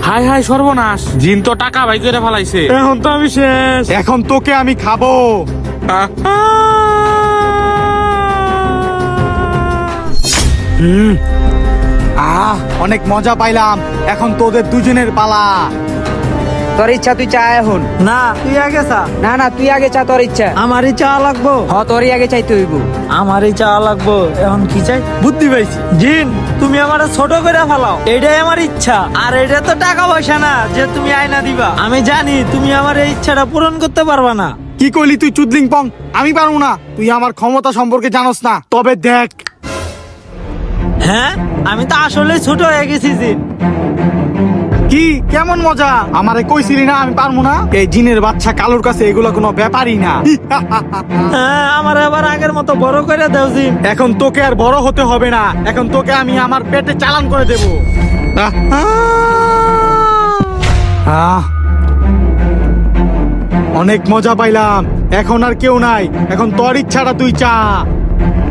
High high সর্বনাশ, জিন তো টাকা ভাই করে ফেলাইছে। এখন তো আমি শেষ। এখন তোকে আমি খাবো। অনেক মজা পাইলাম। এখন তোদের দুজনের পালা। তোর ইচ্ছা তুই চা এখন। না তুই আগে চা। না না তুই আগে চা, তোর ইচ্ছা। আমারই চা লাগবো। তোরই আগে চাইতে হইব। আমারই চা লাগবো। এখন কি চাই? বুদ্ধি পাইছি। জিন, তুমি আমার ছোট করে ফেলাও, এটাই আমার ইচ্ছা। আর এটা তো টাকা পয়সা না যে তুমি আয়না দিবা। আমি জানি তুমি আমার এই ইচ্ছাটা পূরণ করতে পারবা না। কি কইলি তুই চুদলিং পং? আমি পারবো না। তুই আমার ক্ষমতা সম্পর্কে জানোস না। তবে দেখ। হ্যাঁ, আমি তো আসলে ছোট হয়ে গেছি জিন। কি কেমন মজা? আমারে কইছিলি না আমি পারবো না? এই জিনের বাচ্চা কালুর কাছে এগুলো কোনো ব্যাপারই না। হ্যাঁ, আমার আবার আগের মতো বড় করে দাও জিন। এখন তোকে আর বড় হতে হবে না। এখন তোকে আমি আমার পেটে চালান করে দেব। অনেক মজা পাইলাম। এখন আর কেউ নাই। এখন তোর ইচ্ছাটা তুই চা।